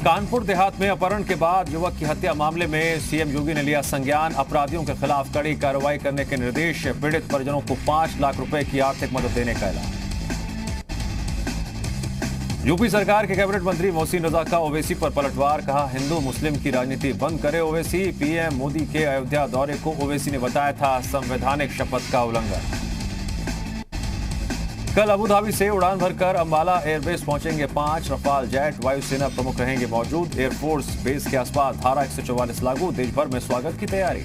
कानपुर देहात में अपहरण के बाद युवक की हत्या मामले में सीएम योगी ने लिया संज्ञान। अपराधियों के खिलाफ कड़ी कार्रवाई करने के निर्देश। पीड़ित परिजनों को 5 लाख रुपए की आर्थिक मदद देने का ऐलान। यूपी सरकार के कैबिनेट मंत्री मोहसिन रजा का ओवैसी पर पलटवार। कहा, हिंदू मुस्लिम की राजनीति बंद करे ओवैसी। पीएम मोदी के अयोध्या दौरे को ओवैसी ने बताया था संवैधानिक शपथ का उल्लंघन। कल अबू धाबी से उड़ान भरकर अंबाला एयरबेस पहुंचेंगे 5 रफाल जेट। वायुसेना प्रमुख रहेंगे मौजूद। एयरफोर्स बेस के आसपास धारा 144 लागू। देश भर में स्वागत की तैयारी।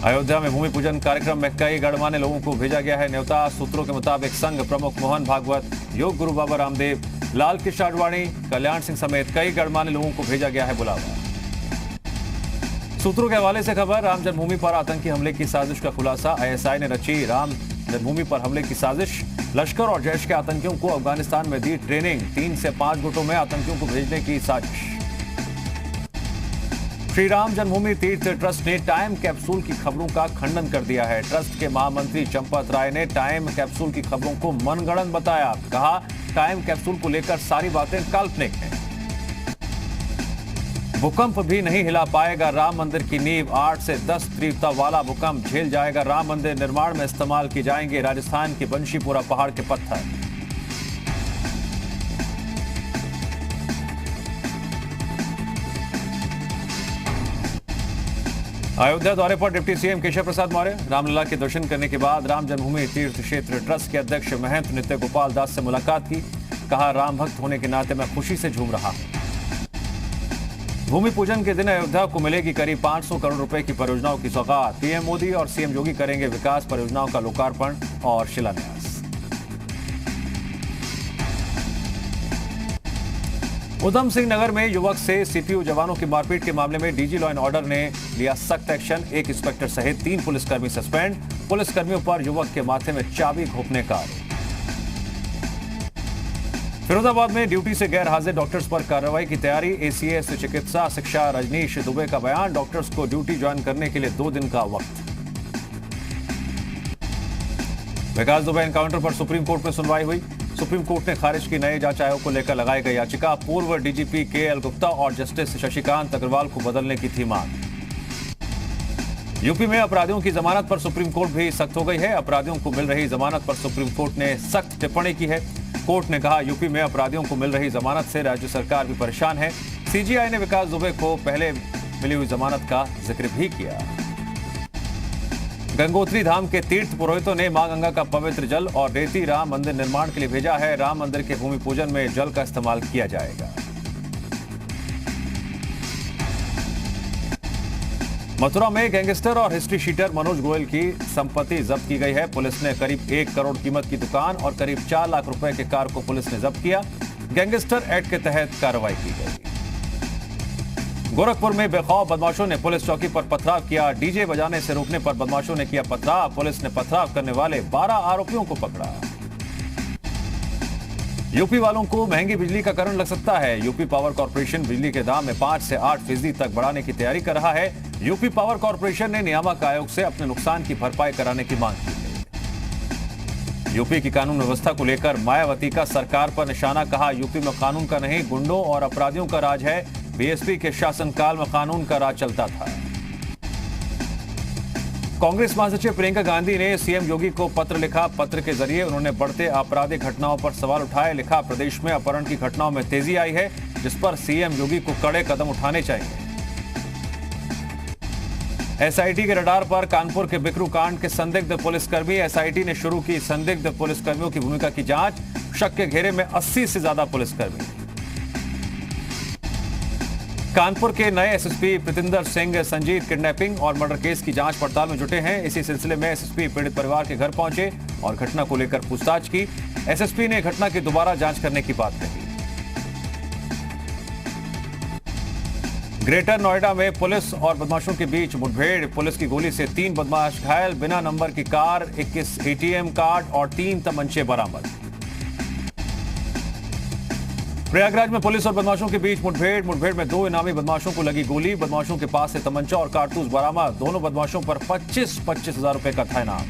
अयोध्या में भूमि पूजन कार्यक्रम में कई गणमान्य लोगों को भेजा गया है न्योता। सूत्रों के मुताबिक संघ प्रमुख मोहन भागवत, योग गुरु बाबा रामदेव, लाल कृष्ण आडवाणी, कल्याण सिंह समेत कई गणमान्य लोगों को भेजा गया है बुलावा। सूत्रों के हवाले से खबर, राम जन्मभूमि पर आतंकी हमले की साजिश का खुलासा। आईएसआई ने रची राम जन्मभूमि पर हमले की साजिश। लश्कर और जैश के आतंकियों को अफगानिस्तान में दी ट्रेनिंग। 3 से 5 गुटों में आतंकियों को भेजने की साजिश। श्री राम जन्मभूमि तीर्थ ट्रस्ट ने टाइम कैप्सूल की खबरों का खंडन कर दिया है। ट्रस्ट के महामंत्री चंपत राय ने टाइम कैप्सूल की खबरों को मनगढ़ंत बताया। कहा, टाइम कैप्सूल को लेकर सारी बातें काल्पनिक हैं। भूकंप भी नहीं हिला पाएगा राम मंदिर की नींव। 8 से 10 तीव्रता वाला भूकंप झेल जाएगा राम मंदिर। निर्माण में इस्तेमाल किए जाएंगे राजस्थान की बंशीपुरा पहाड़ के पत्थर। अयोध्या दौरे पर डिप्टी सीएम केशव प्रसाद मौर्य। रामलला के दर्शन करने के बाद राम जन्मभूमि तीर्थ क्षेत्र ट्रस्ट के अध्यक्ष महंत नित्य गोपाल दास से मुलाकात की। कहा, राम भक्त होने के नाते मैं खुशी से झूम रहा हूं। भूमि पूजन के दिन अयोध्या को मिलेगी करीब 500 करोड़ रुपए की परियोजनाओं की सौगात। पीएम मोदी और सीएम योगी करेंगे विकास परियोजनाओं का लोकार्पण और शिलान्यास। उधम सिंह नगर में युवक से सीपीयू जवानों की मारपीट के मामले में डीजी लॉ एंड ऑर्डर ने लिया सख्त एक्शन। 1 इंस्पेक्टर सहित 3 पुलिसकर्मी सस्पेंड। पुलिसकर्मियों पर युवक के माथे में चाबी घोंपने का आरोप। फिरोजाबाद में ड्यूटी से गैर हाजिर डॉक्टर्स पर कार्रवाई की तैयारी। एसीएस चिकित्सा शिक्षा रजनीश दुबे का बयान, डॉक्टर्स को ड्यूटी ज्वाइन करने के लिए 2 दिन का वक्त। विकास दुबे एनकाउंटर पर सुप्रीम कोर्ट में सुनवाई हुई। सुप्रीम कोर्ट ने खारिज की नए जांच आयोग को लेकर लगाई गई याचिका। पूर्व डीजीपी केएल गुप्ता और जस्टिस शशिकांत अग्रवाल को बदलने की थी मांग। यूपी में अपराधियों की जमानत पर सुप्रीम कोर्ट भी सख्त हो गई है। अपराधियों को मिल रही जमानत पर सुप्रीम कोर्ट ने सख्त टिप्पणी की है। कोर्ट ने कहा, यूपी में अपराधियों को मिल रही जमानत से राज्य सरकार भी परेशान है। सीजीआई ने विकास दुबे को पहले मिली हुई जमानत का जिक्र भी किया। गंगोत्री धाम के तीर्थ पुरोहितों ने मां गंगा का पवित्र जल और रेती राम मंदिर निर्माण के लिए भेजा है। राम मंदिर के भूमि पूजन में जल का इस्तेमाल किया जाएगा। मथुरा में गैंगस्टर और हिस्ट्री शीटर मनोज गोयल की संपत्ति जब्त की गई है। पुलिस ने करीब 1 करोड़ कीमत की दुकान और करीब 4 लाख रुपए के कार को पुलिस ने जब्त किया। गैंगस्टर एक्ट के तहत कार्रवाई की गई। गोरखपुर में बेखौफ बदमाशों ने पुलिस चौकी पर पथराव किया। डीजे बजाने से रोकने पर बदमाशों ने किया पथराव। पुलिस ने पथराव करने वाले 12 आरोपियों को पकड़ा। यूपी वालों को महंगी बिजली का करंट लग सकता है। यूपी पावर कॉर्पोरेशन बिजली के दाम में 5 से 8% तक बढ़ाने की तैयारी कर रहा है। यूपी पावर कॉर्पोरेशन ने नियामक आयोग से अपने नुकसान की भरपाई कराने की मांग की है। यूपी की कानून व्यवस्था को लेकर मायावती का सरकार पर निशाना। कहा, यूपी में कानून का नहीं गुंडों और अपराधियों का राज है। बीएसपी के शासनकाल में कानून का राज चलता था। कांग्रेस महासचिव प्रियंका गांधी ने सीएम योगी को पत्र लिखा। पत्र के जरिए उन्होंने बढ़ते आपराधिक घटनाओं पर सवाल उठाए। लिखा, प्रदेश में अपहरण की घटनाओं में तेजी आई है, जिस पर सीएम योगी को कड़े कदम उठाने चाहिए। एसआईटी के रडार पर कानपुर के बिकरू कांड के संदिग्ध पुलिसकर्मी। एसआईटी ने शुरू की संदिग्ध पुलिसकर्मियों की भूमिका की जांच। शक के घेरे में 80 से ज्यादा पुलिसकर्मी। कानपुर के नए एसएसपी प्रीतिंदर सिंह संजीत किडनैपिंग और मर्डर केस की जांच पड़ताल में जुटे हैं। इसी सिलसिले में एसएसपी पीड़ित परिवार के घर पहुंचे और घटना को लेकर पूछताछ की। एसएसपी ने घटना की दोबारा जांच करने की बात कही। ग्रेटर नोएडा में पुलिस और बदमाशों के बीच मुठभेड़। पुलिस की गोली से 3 बदमाश घायल। बिना नंबर की कार, 21 एटीएम कार्ड और 3 तमंचे बरामद। प्रयागराज में पुलिस और बदमाशों के बीच मुठभेड़ में 2 इनामी बदमाशों को लगी गोली। बदमाशों के पास से तमंचा और कारतूस बरामद। दोनों बदमाशों पर 25,000 रुपए का था इनाम।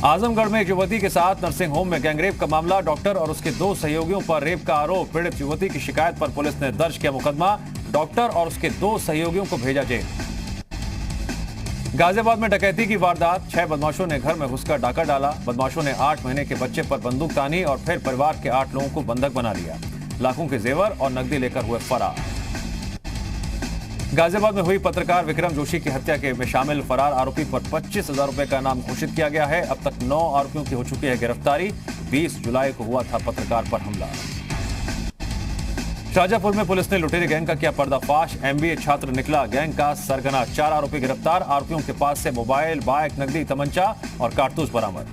आजमगढ़ में एक युवती के साथ नर्सिंग होम में गैंगरेप का मामला। डॉक्टर और उसके 2 सहयोगियों पर रेप का आरोप। पीड़ित युवती की शिकायत पर पुलिस ने दर्ज किया मुकदमा। डॉक्टर और उसके 2 सहयोगियों को भेजा जेल। गाजियाबाद में डकैती की वारदात। 6 बदमाशों ने घर में घुसकर डाका डाला। बदमाशों ने 8 महीने के बच्चे पर बंदूक तानी और फिर परिवार के 8 लोगों को बंधक बना लिया। लाखों के जेवर और नकदी लेकर हुए फरार। गाजियाबाद में हुई पत्रकार विक्रम जोशी की हत्या में शामिल फरार आरोपी पर 25,000 रुपए का इनाम घोषित किया गया है। अब तक 9 आरोपियों की हो चुकी है गिरफ्तारी। 20 जुलाई को हुआ था पत्रकार पर हमला। शाहजहांपुर में पुलिस ने लुटेरे गैंग का किया पर्दाफाश। एमबीए छात्र निकला गैंग का सरगना। 4 आरोपी गिरफ्तार। आरोपियों के पास से मोबाइल, बाइक, नकदी, तमंचा और कारतूस बरामद।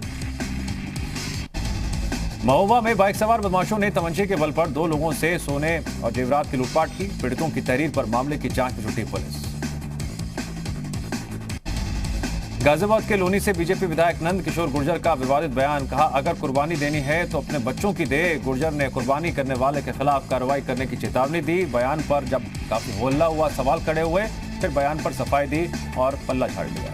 महोबा में बाइक सवार बदमाशों ने तमंचे के बल पर 2 लोगों से सोने और जेवरात की लूटपाट की। पीड़ितों की तहरीर पर मामले की जांच में जुटी पुलिस। गाजियाबाद के लोनी से बीजेपी विधायक नंद किशोर गुर्जर का विवादित बयान। कहा, अगर कुर्बानी देनी है तो अपने बच्चों की दे। गुर्जर ने कुर्बानी करने वाले के खिलाफ कार्रवाई करने की चेतावनी दी। बयान पर जब काफी हल्ला हुआ, सवाल खड़े हुए, फिर बयान पर सफाई दी और पल्ला झाड़ लिया।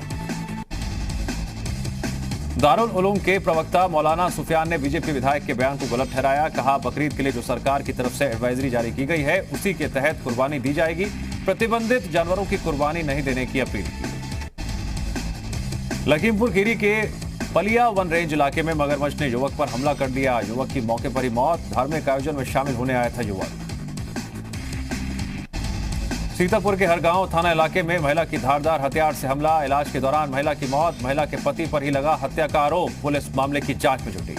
दारुल उलूम के प्रवक्ता मौलाना सुफियान ने बीजेपी विधायक के बयान को गलत ठहराया। कहा, बकरीद के लिए जो सरकार की तरफ से एडवाइजरी जारी की गई है उसी के तहत कुर्बानी दी जाएगी। प्रतिबंधित जानवरों की कुर्बानी नहीं देने की अपील की। लखीमपुर खीरी के पलिया वन रेंज इलाके में मगरमच्छ ने युवक पर हमला कर दिया। युवक की मौके पर ही मौत। धार्मिक आयोजन में शामिल होने आया था युवक। सीतापुर के हरगांव थाना इलाके में महिला की धारदार हथियार से हमला। इलाज के दौरान महिला की मौत। महिला के पति पर ही लगा हत्या का आरोप। पुलिस मामले की जांच में जुटी।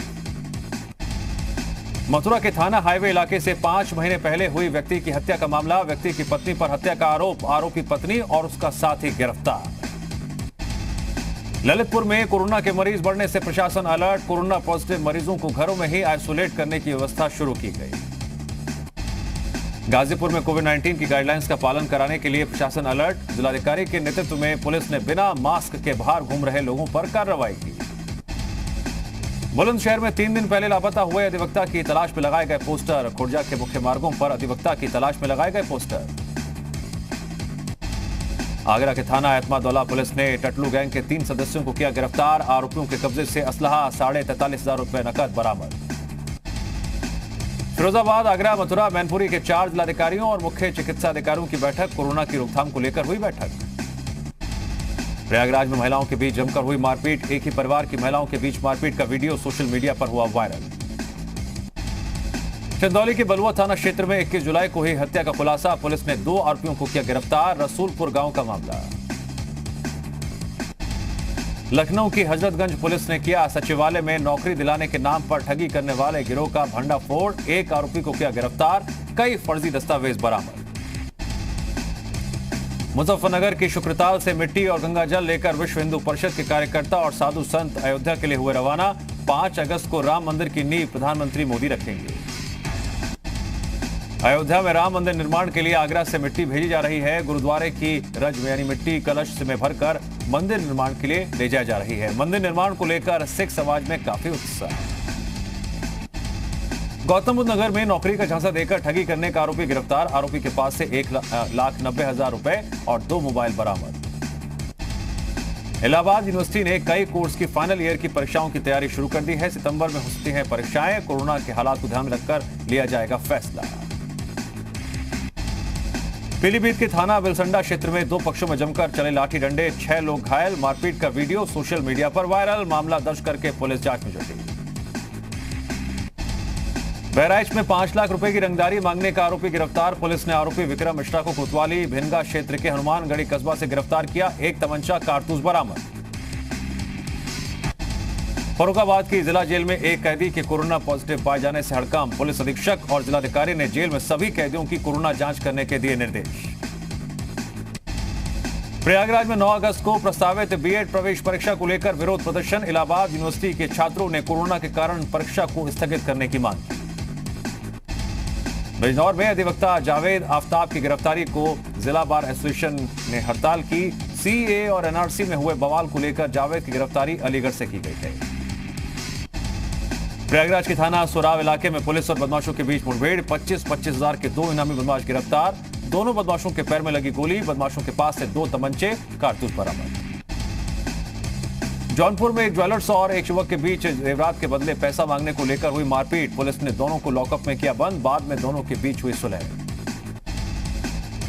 मथुरा के थाना हाईवे इलाके से 5 महीने पहले हुई व्यक्ति की हत्या का मामला। व्यक्ति की पत्नी पर हत्या का आरोप। आरोपी पत्नी और उसका साथी गिरफ्तार। ललितपुर में कोरोना के मरीज बढ़ने से प्रशासन अलर्ट। कोरोना पॉजिटिव मरीजों को घरों में ही आइसोलेट करने की व्यवस्था शुरू की गई। गाजीपुर में कोविड-19 की गाइडलाइंस का पालन कराने के लिए प्रशासन अलर्ट। जिलाधिकारी के नेतृत्व में पुलिस ने बिना मास्क के बाहर घूम रहे लोगों पर कार्रवाई की। बुलंदशहर में 3 दिन पहले लापता हुए अधिवक्ता की तलाश में लगाए गए पोस्टर। खुर्जा के मुख्य मार्गों पर अधिवक्ता की तलाश में लगाए गए पोस्टर। आगरा के थाना एतमादौला पुलिस ने टटलू गैंग के 3 सदस्यों को किया गिरफ्तार। आरोपियों के कब्जे से असलहा 43,500 रुपए नकद बरामद। फिरोजाबाद, आगरा, मथुरा, मैनपुरी के 4 जिलाधिकारियों और मुख्य चिकित्सा अधिकारियों की बैठक। कोरोना की रोकथाम को लेकर हुई बैठक। प्रयागराज में महिलाओं के बीच जमकर हुई मारपीट। एक ही परिवार की महिलाओं के बीच मारपीट का वीडियो सोशल मीडिया पर हुआ वायरल। चंदौली के बलुआ थाना क्षेत्र में 21 जुलाई को हुई हत्या का खुलासा। पुलिस ने 2 आरोपियों को किया गिरफ्तार। रसूलपुर गांव का मामला। लखनऊ की हजरतगंज पुलिस ने किया सचिवालय में नौकरी दिलाने के नाम पर ठगी करने वाले गिरोह का भंडाफोड़। 1 आरोपी को किया गिरफ्तार। कई फर्जी दस्तावेज बरामद। मुजफ्फरनगर की शुक्रताल से मिट्टी और गंगा जल लेकर विश्व हिंदू परिषद के कार्यकर्ता और साधु संत अयोध्या के लिए हुए रवाना। 5 अगस्त को राम मंदिर की नींव प्रधानमंत्री मोदी रखेंगे। अयोध्या में राम मंदिर निर्माण के लिए आगरा से मिट्टी भेजी जा रही है। गुरुद्वारे की रज में यानी मिट्टी कलश में भरकर मंदिर निर्माण के लिए ले जाई जा रही है। मंदिर निर्माण को लेकर सिख समाज में काफी उत्साह। गौतम बुद्ध नगर में नौकरी का झांसा देकर ठगी करने का आरोपी गिरफ्तार। आरोपी के पास से 1,90,000 रुपए और 2 मोबाइल बरामद। इलाहाबाद यूनिवर्सिटी ने कई कोर्स की फाइनल ईयर की परीक्षाओं की तैयारी शुरू कर दी है। सितंबर में हो सकती हैं परीक्षाएं। कोरोना के हालात को ध्यान में रखकर लिया जाएगा फैसला। पीलीभीत के थाना बिलसंडा क्षेत्र में 2 पक्षों में जमकर चले लाठी डंडे। 6 लोग घायल। मारपीट का वीडियो सोशल मीडिया पर वायरल। मामला दर्ज करके पुलिस जांच में जुटी। बहराइच में 5 लाख रुपए की रंगदारी मांगने का आरोपी गिरफ्तार। पुलिस ने आरोपी विक्रम मिश्रा को कोतवाली भिनगा क्षेत्र के हनुमानगढ़ी कस्बा से गिरफ्तार किया। 1 तमंचा, कारतूस बरामद। फर्रुखाबाद की जिला जेल में एक कैदी के कोरोना पॉजिटिव पाए जाने से हड़कंप। पुलिस अधीक्षक और जिलाधिकारी ने जेल में सभी कैदियों की कोरोना जांच करने के दिए निर्देश। प्रयागराज में 9 अगस्त को प्रस्तावित बीएड प्रवेश परीक्षा को लेकर विरोध प्रदर्शन। इलाहाबाद यूनिवर्सिटी के छात्रों ने कोरोना के कारण परीक्षा को स्थगित करने की मांग की। बिजनौर में अधिवक्ता जावेद आफ्ताब की गिरफ्तारी को जिला बार एसोसिएशन ने हड़ताल की। सीए और एनआरसी में हुए बवाल को लेकर जावेद की गिरफ्तारी अलीगढ़ से की गई है। प्रयागराज के थाना सोराव इलाके में पुलिस और बदमाशों के बीच मुठभेड़। 25-25 हजार के 2 इनामी बदमाश गिरफ्तार। दोनों बदमाशों के पैर में लगी गोली। बदमाशों के पास से 2 तमंचे, कारतूस बरामद। जौनपुर में एक ज्वेलर्स और एक युवक के बीच जेवरात के बदले पैसा मांगने को लेकर हुई मारपीट। पुलिस ने दोनों को लॉकअप में किया बंद। बाद में दोनों के बीच हुई सुलह।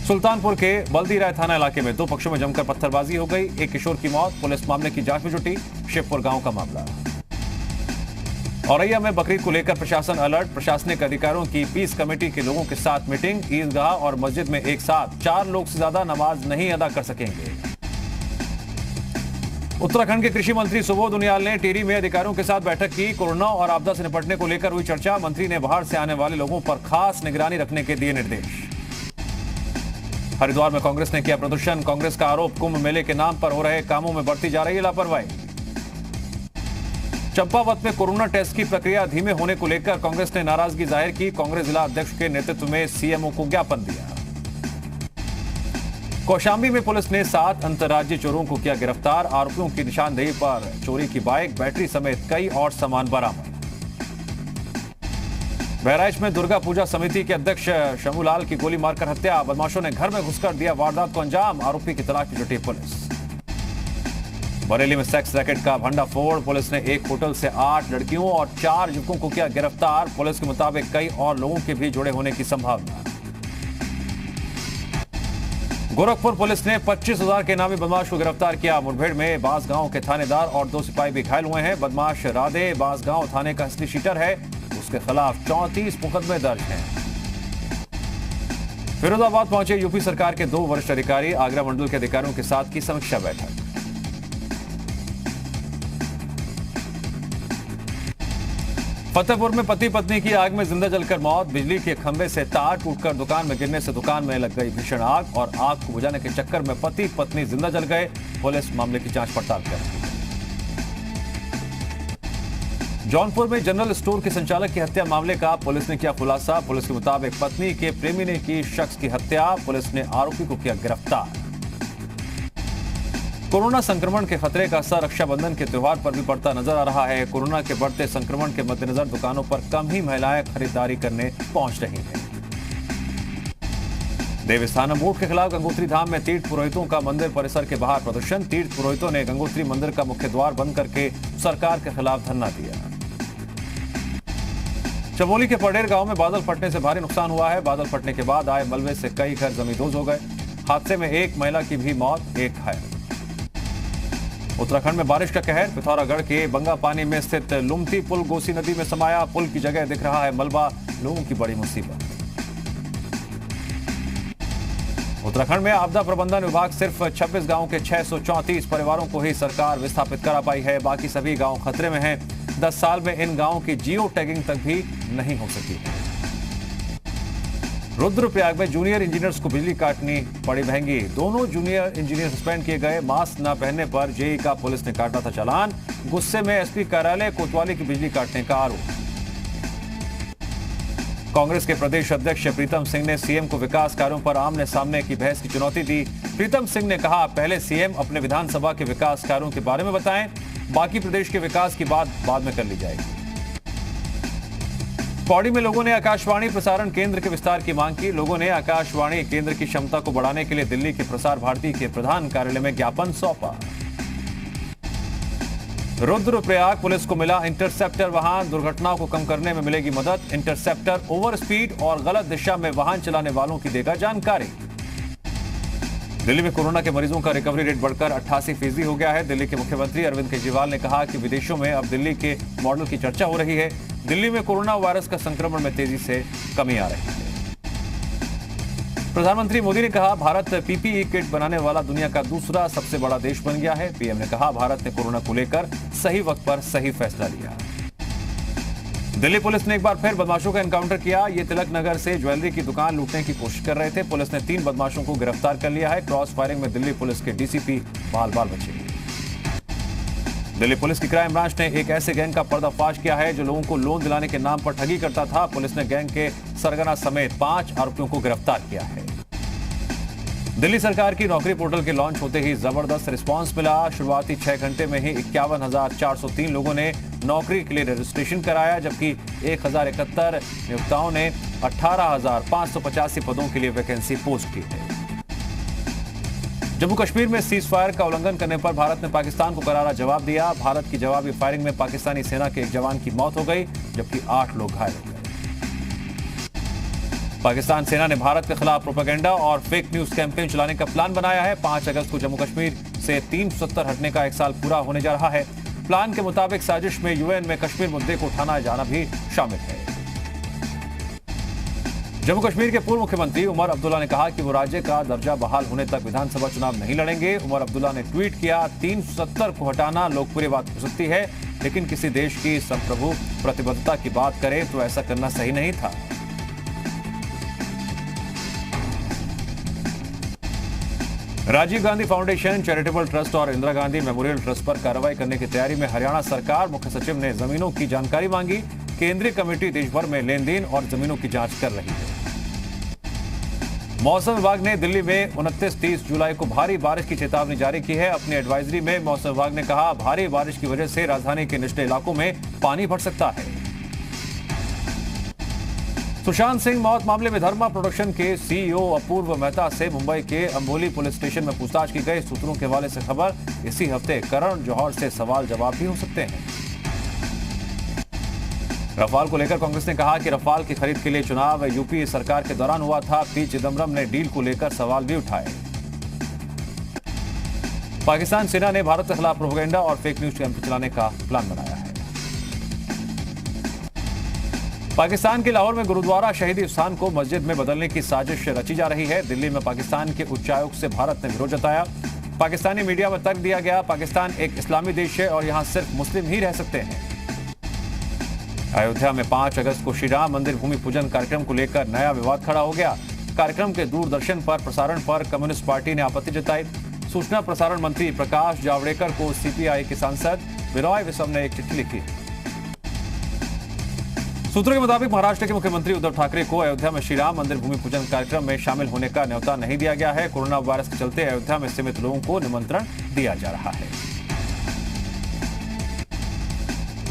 सुल्तानपुर के बल्दी राय थाना इलाके में दो पक्षों में जमकर पत्थरबाजी हो गई। एक किशोर की मौत। पुलिस मामले की जांच में जुटी। शिवपुर गांव का मामला। औरैया में बकरीद को लेकर प्रशासन अलर्ट। प्रशासनिक अधिकारियों की पीस कमेटी के लोगों के साथ मीटिंग। ईदगाह और मस्जिद में एक साथ 4 लोग से ज्यादा नमाज नहीं अदा कर सकेंगे। उत्तराखंड के कृषि मंत्री सुबोध उनियाल ने टिहरी में अधिकारियों के साथ बैठक की। कोरोना और आपदा से निपटने को लेकर हुई चर्चा। मंत्री ने बाहर से आने वाले लोगों पर खास निगरानी रखने के दिए निर्देश। हरिद्वार में कांग्रेस ने किया प्रदर्शन। कांग्रेस का आरोप कुंभ मेले के नाम पर हो रहे कामों में बढ़ती जा रही है लापरवाही। चंपावत में कोरोना टेस्ट की प्रक्रिया धीमे होने को लेकर कांग्रेस ने नाराजगी जाहिर की। कांग्रेस जिला अध्यक्ष के नेतृत्व में सीएमओ को ज्ञापन दिया। कौशाम्बी में पुलिस ने 7 अंतर्राज्यीय चोरों को किया गिरफ्तार। आरोपियों की निशानदेही पर चोरी की बाइक, बैटरी समेत कई और सामान बरामद। बहराइच में दुर्गा पूजा समिति के अध्यक्ष शंभूलाल की गोली मारकर हत्या। बदमाशों ने घर में घुसकर दिया वारदात को अंजाम। आरोपी की तलाश में जुटी पुलिस। बरेली में सेक्स रैकेट का भंडाफोड़। पुलिस ने एक होटल से 8 लड़कियों और 4 युवकों को किया गिरफ्तार। पुलिस के मुताबिक कई और लोगों के भी जुड़े होने की संभावना। गोरखपुर पुलिस ने 25,000 के इनामी बदमाश को गिरफ्तार किया। मुठभेड़ में बांसगांव के थानेदार और 2 सिपाही भी घायल हुए हैं। बदमाश राधे बांसगांव थाने का असली शीटर है। उसके खिलाफ 34 मुकदमे दर्ज हैं। फिरोजाबाद पहुंचे यूपी सरकार के 2 वरिष्ठ अधिकारी। आगरा मंडल के अधिकारियों के साथ की समीक्षा बैठक। फतेहपुर में पति पत्नी की आग में जिंदा जलकर मौत। बिजली के खंभे से तार टूटकर दुकान में गिरने से दुकान में लग गई भीषण आग और आग को बुझाने के चक्कर में पति पत्नी जिंदा जल गए। पुलिस मामले की जांच पड़ताल कर रही है। जौनपुर में जनरल स्टोर के संचालक की हत्या मामले का पुलिस ने किया खुलासा। पुलिस के मुताबिक पत्नी के प्रेमी ने की शख्स की हत्या। पुलिस ने आरोपी को किया गिरफ्तार। कोरोना संक्रमण के खतरे का असर रक्षाबंधन के त्योहार पर भी पड़ता नजर आ रहा है। कोरोना के बढ़ते संक्रमण के मद्देनजर दुकानों पर कम ही महिलाएं खरीदारी करने पहुंच रही हैं। देवस्थानम बोर्ड के खिलाफ गंगोत्री धाम में तीर्थ पुरोहितों का मंदिर परिसर के बाहर प्रदर्शन। तीर्थ पुरोहितों ने गंगोत्री मंदिर का मुख्य द्वार बंद करके सरकार के खिलाफ धरना दिया। चमोली के पडेर गांव में बादल फटने से भारी नुकसान हुआ है। बादल फटने के बाद आए मलबे से कई घर जमींदोज हो गए। हादसे में एक महिला की भी मौत, एक घायल। उत्तराखंड में बारिश का कहर। पिथौरागढ़ के बंगापानी में स्थित लुमती पुल गोसी नदी में समाया। पुल की जगह दिख रहा है मलबा। लोगों की बड़ी मुसीबत। उत्तराखंड में आपदा प्रबंधन विभाग सिर्फ 26 गांवों के 634 परिवारों को ही सरकार विस्थापित करा पाई है। बाकी सभी गांव खतरे में हैं। 10 साल में इन गांवों की जियो टैगिंग तक भी नहीं हो सकी। रुद्रप्रयाग में जूनियर इंजीनियर्स को बिजली काटनी पड़ी महंगी। दोनों जूनियर इंजीनियर सस्पेंड किए गए। मास्क न पहनने पर जेई का पुलिस ने काटा था चालान। गुस्से में एसपी कार्यालय कोतवाली की बिजली काटने का आरोप। कांग्रेस के प्रदेश अध्यक्ष प्रीतम सिंह ने सीएम को विकास कार्यों पर आमने सामने की बहस की चुनौती दी। प्रीतम सिंह ने कहा, पहले सीएम अपने विधानसभा के विकास कार्यों के बारे में बताएं, बाकी प्रदेश के विकास की बात बाद में कर ली जाएगी। पौड़ी में लोगों ने आकाशवाणी प्रसारण केंद्र के विस्तार की मांग की। लोगों ने आकाशवाणी केंद्र की क्षमता को बढ़ाने के लिए दिल्ली के प्रसार भारती के प्रधान कार्यालय में ज्ञापन सौंपा। रुद्रप्रयाग पुलिस को मिला इंटरसेप्टर वाहन। दुर्घटनाओं को कम करने में मिलेगी मदद। इंटरसेप्टर ओवर स्पीड और गलत दिशा में वाहन चलाने वालों की देगा जानकारी। दिल्ली में कोरोना के मरीजों का रिकवरी रेट बढ़कर 88% हो गया है। दिल्ली के मुख्यमंत्री अरविंद केजरीवाल ने कहा कि विदेशों में अब दिल्ली के मॉडल की चर्चा हो रही है। दिल्ली में कोरोना वायरस का संक्रमण में तेजी से कमी आ रही है। प्रधानमंत्री मोदी ने कहा, भारत पीपीई किट बनाने वाला दुनिया का दूसरा सबसे बड़ा देश बन गया है। पीएम ने कहा, भारत ने कोरोना को लेकर सही वक्त पर सही फैसला लिया। दिल्ली पुलिस ने एक बार फिर बदमाशों का एनकाउंटर किया। ये तिलक नगर से ज्वेलरी की दुकान लूटने की कोशिश कर रहे थे। पुलिस ने 3 बदमाशों को गिरफ्तार कर लिया है। क्रॉस फायरिंग में दिल्ली पुलिस के डीसीपी बाल बाल बचे। दिल्ली पुलिस की क्राइम ब्रांच ने एक ऐसे गैंग का पर्दाफाश किया है जो लोगों को लोन दिलाने के नाम पर ठगी करता था। पुलिस ने गैंग के सरगना समेत 5 आरोपियों को गिरफ्तार किया है। दिल्ली सरकार की नौकरी पोर्टल के लॉन्च होते ही जबरदस्त रिस्पांस मिला। शुरुआती 6 घंटे में ही 51,403 लोगों ने नौकरी के लिए रजिस्ट्रेशन कराया, जबकि 1,071 नियोक्ताओं ने 18,585 पदों के लिए वैकेंसी पोस्ट की है। जम्मू कश्मीर में सीज फायर का उल्लंघन करने पर भारत ने पाकिस्तान को करारा जवाब दिया। भारत की जवाबी फायरिंग में पाकिस्तानी सेना के एक जवान की मौत हो गई, जबकि 8 लोग घायल हो गए। पाकिस्तान सेना ने भारत के खिलाफ प्रोपेगेंडा और फेक न्यूज कैंपेन चलाने का प्लान बनाया है। 5 अगस्त को जम्मू कश्मीर से 370 हटने का 1 साल पूरा होने जा रहा है। प्लान के मुताबिक साजिश में यूएन में कश्मीर मुद्दे को उठाना जाना भी शामिल है। जम्मू कश्मीर के पूर्व मुख्यमंत्री उमर अब्दुल्ला ने कहा कि वो राज्य का दर्जा बहाल होने तक विधानसभा चुनाव नहीं लड़ेंगे। उमर अब्दुल्ला ने ट्वीट किया, 370 को हटाना लोकप्रिय बात हो सकती है, लेकिन किसी देश की संप्रभु प्रतिबद्धता की बात करें तो ऐसा करना सही नहीं था। Rajiv Gandhi foundation, charitable trust और इंदिरा गांधी मेमोरियल ट्रस्ट पर कार्रवाई करने की तैयारी में हरियाणा सरकार। मुख्य सचिव ने जमीनों की जानकारी मांगी। केंद्रीय कमेटी देश भर में लेन देन और जमीनों की जांच कर रही है। मौसम विभाग ने दिल्ली में 29-30 जुलाई को भारी बारिश की चेतावनी जारी की है। अपनी एडवाइजरी में मौसम विभाग ने कहा, भारी बारिश की वजह से राजधानी के निचले इलाकों में पानी भर सकता है। सुशांत सिंह मौत मामले में धर्मा प्रोडक्शन के सीईओ अपूर्व मेहता से मुंबई के अंबोली पुलिस स्टेशन में पूछताछ की गई। सूत्रों के हवाले से खबर, इसी हफ्ते करण जौहर से सवाल जवाब भी हो सकते हैं। रफाल को लेकर कांग्रेस ने कहा कि रफाल की खरीद के लिए चुनाव यूपीए सरकार के दौरान हुआ था। पी चिदम्बरम ने डील को लेकर सवाल भी उठाए। पाकिस्तान सेना ने भारत के खिलाफ प्रोपेगेंडा और फेक न्यूज कैंपेन चलाने का प्लान बनाया है। पाकिस्तान के लाहौर में गुरुद्वारा शहीदी स्थान को मस्जिद में बदलने की साजिश रची जा रही है। दिल्ली में पाकिस्तान के उच्चायुक्त से भारत ने विरोध जताया। पाकिस्तानी मीडिया में तर्क दिया गया, पाकिस्तान एक इस्लामी देश है और यहां सिर्फ मुस्लिम ही रह सकते हैं। अयोध्या में 5 अगस्त को श्री राम मंदिर भूमि पूजन कार्यक्रम को लेकर नया विवाद खड़ा हो गया। कार्यक्रम के दूरदर्शन पर प्रसारण पर कम्युनिस्ट पार्टी ने आपत्ति जताई। सूचना प्रसारण मंत्री प्रकाश जावड़ेकर को सीपीआई के सांसद विनोय विश्वम ने एक चिट्ठी लिखी। सूत्रों के मुताबिक महाराष्ट्र के मुख्यमंत्री उद्धव ठाकरे को अयोध्या में श्री राम मंदिर भूमि पूजन कार्यक्रम में शामिल होने का न्योता नहीं दिया गया है। कोरोना वायरस के चलते अयोध्या में सीमित लोगों को निमंत्रण दिया जा रहा है।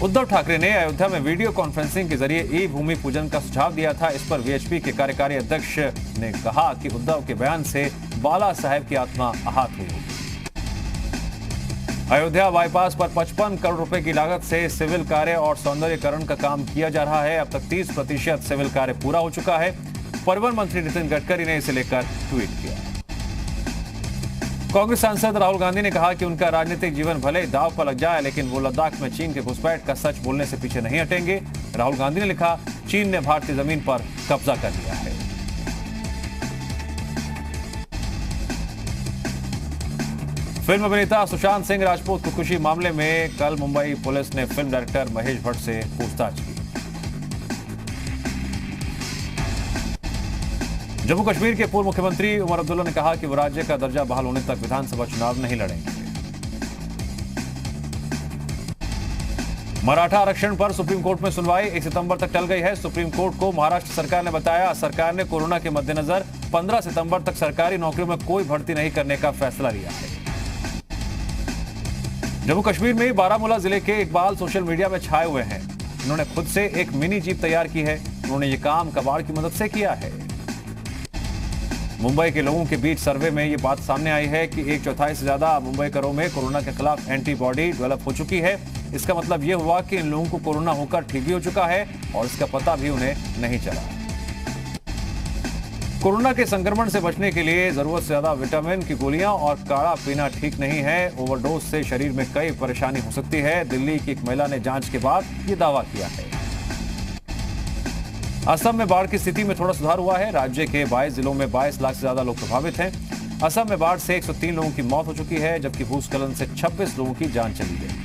उद्धव ठाकरे ने अयोध्या में वीडियो कॉन्फ्रेंसिंग के जरिए ई भूमि पूजन का सुझाव दिया था। इस पर वीएचपी के कार्यकारी अध्यक्ष ने कहा कि उद्धव के बयान से बाला साहेब की आत्मा आहत हुई। अयोध्या बाईपास पर 55 करोड़ रुपए की लागत से सिविल कार्य और सौंदर्यीकरण का काम किया जा रहा है। अब तक 30% सिविल कार्य पूरा हो चुका है। परिवहन मंत्री नितिन गडकरी ने इसे लेकर ट्वीट किया। कांग्रेस सांसद राहुल गांधी ने कहा कि उनका राजनीतिक जीवन भले दांव पर लग जाए, लेकिन वो लद्दाख में चीन के घुसपैठ का सच बोलने से पीछे नहीं हटेंगे। राहुल गांधी ने लिखा, चीन ने भारतीय जमीन पर कब्जा कर लिया है। फिल्म अभिनेता सुशांत सिंह राजपूत खुदकुशी मामले में कल मुंबई पुलिस ने फिल्म डायरेक्टर महेश भट्ट से पूछताछ की। जम्मू कश्मीर के पूर्व मुख्यमंत्री उमर अब्दुल्ला ने कहा कि वो राज्य का दर्जा बहाल होने तक विधानसभा चुनाव नहीं लड़ेंगे। मराठा आरक्षण पर सुप्रीम कोर्ट में सुनवाई 1 सितंबर तक टल गई है। सुप्रीम कोर्ट को महाराष्ट्र सरकार ने बताया, सरकार ने कोरोना के मद्देनजर 15 सितंबर तक सरकारी नौकरियों में कोई भर्ती नहीं करने का फैसला लिया है। जम्मू कश्मीर में बारामूला जिले के इकबाल सोशल मीडिया में छाए हुए हैं। उन्होंने खुद से एक मिनी जीप तैयार की है। उन्होंने ये काम कबाड़ की मदद से किया है। मुंबई के लोगों के बीच सर्वे में ये बात सामने आई है कि 1/4 से ज्यादा मुंबईकरों में कोरोना के खिलाफ एंटीबॉडी डेवलप हो चुकी है। इसका मतलब ये हुआ कि इन लोगों को कोरोना होकर ठीक भी हो चुका है और इसका पता भी उन्हें नहीं चला। कोरोना के संक्रमण से बचने के लिए जरूरत से ज्यादा विटामिन की गोलियां और काढ़ा पीना ठीक नहीं है। ओवरडोज से शरीर में कई परेशानी हो सकती है। दिल्ली की एक महिला ने जांच के बाद ये दावा किया है। असम में बाढ़ की स्थिति में थोड़ा सुधार हुआ है। राज्य के 22 जिलों में 22 लाख से ज्यादा लोग प्रभावित हैं। असम में बाढ़ से 103 लोगों की मौत हो चुकी है, जबकि भूस्खलन से 26 लोगों की जान चली गई।